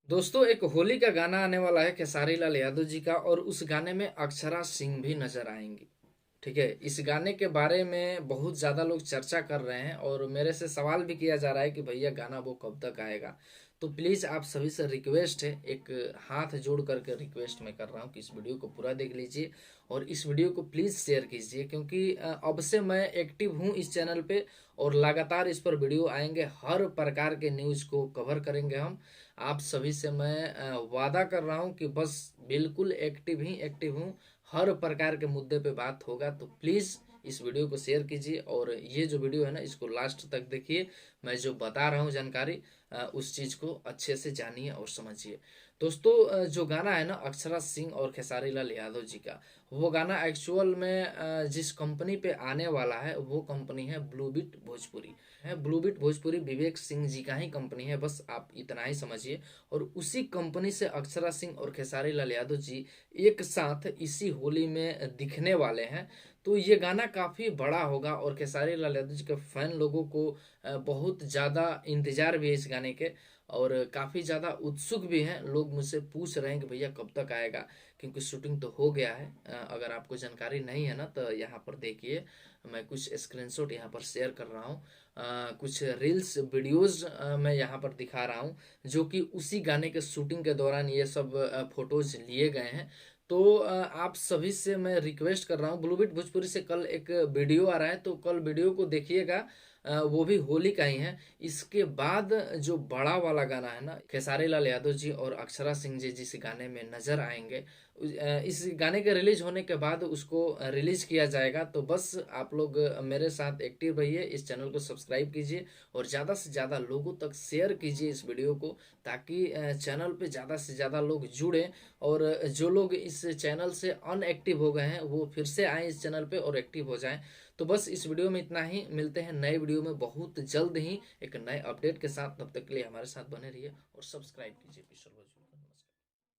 दोस्तों, एक होली का गाना आने वाला है खेसारी लाल यादव जी का, और उस गाने में अक्षरा सिंह भी नजर आएंगी। ठीक है, इस गाने के बारे में बहुत ज़्यादा लोग चर्चा कर रहे हैं और मेरे से सवाल भी किया जा रहा है कि भैया गाना वो कब तक आएगा। तो प्लीज़ आप सभी से रिक्वेस्ट है, एक हाथ जोड़ करके रिक्वेस्ट मैं कर रहा हूँ कि इस वीडियो को पूरा देख लीजिए और इस वीडियो को प्लीज़ शेयर कीजिए, क्योंकि अब से मैं एक्टिव हूँ इस चैनल पे और लगातार इस पर वीडियो आएंगे। हर प्रकार के न्यूज़ को कवर करेंगे हम। आप सभी से मैं वादा कर रहा हूँ कि बस बिल्कुल एक्टिव ही एक्टिव हूँ। हर प्रकार के मुद्दे पे बात होगा, तो प्लीज़ इस वीडियो को शेयर कीजिए और ये जो वीडियो है ना, इसको लास्ट तक देखिए। मैं जो बता रहा हूँ जानकारी, उस चीज़ को अच्छे से जानिए और समझिए। दोस्तों, जो गाना है ना अक्षरा सिंह और खेसारी लाल यादव जी का, वो गाना एक्चुअल में जिस कंपनी पे आने वाला है वो कंपनी है ब्लूबिट भोजपुरी। है ब्लूबिट भोजपुरी विवेक सिंह जी का ही कंपनी है, बस आप इतना ही समझिए। और उसी कंपनी से अक्षरा सिंह और खेसारी लाल यादव जी एक साथ इसी होली में दिखने वाले हैं। तो ये गाना काफ़ी बड़ा होगा और खेसारी लाल यादव जी के फैन लोगों को बहुत ज़्यादा इंतजार भी है इस गाने के, और काफ़ी ज़्यादा उत्सुक भी हैं। लोग मुझसे पूछ रहे हैं कि भैया कब तक आएगा, क्योंकि शूटिंग तो हो गया है। अगर आपको जानकारी नहीं है ना, तो यहाँ पर देखिए, मैं कुछ स्क्रीनशॉट यहाँ पर शेयर कर रहा हूँ। कुछ रील्स वीडियोस मैं यहाँ पर दिखा रहा हूँ, जो कि उसी गाने के शूटिंग के दौरान ये सब फोटोज लिए गए हैं। तो आप सभी से मैं रिक्वेस्ट कर रहा हूँ, ब्लूबिट भोजपुरी से कल एक वीडियो आ रहा है, तो कल वीडियो को देखिएगा। वो भी होली का ही है। इसके बाद जो बड़ा वाला गाना है ना, खेसारी लाल यादव जी और अक्षरा सिंह जी जिस गाने में नजर आएंगे, इस गाने के रिलीज होने के बाद उसको रिलीज किया जाएगा। तो बस आप लोग मेरे साथ एक्टिव रहिए, इस चैनल को सब्सक्राइब कीजिए और ज़्यादा से ज़्यादा लोगों तक शेयर कीजिए इस वीडियो को, ताकि चैनल पे ज़्यादा से ज़्यादा लोग जुड़ें। और जो लोग इस चैनल से अनएक्टिव हो गए हैं वो फिर से आएँ इस चैनल पे और एक्टिव हो जाएं। तो बस इस वीडियो में इतना ही, मिलते हैं नए वीडियो में बहुत जल्द ही एक नए अपडेट के साथ। तब तक के लिए हमारे साथ बने रहिए और सब्सक्राइब कीजिए किशोर भोजपुरी।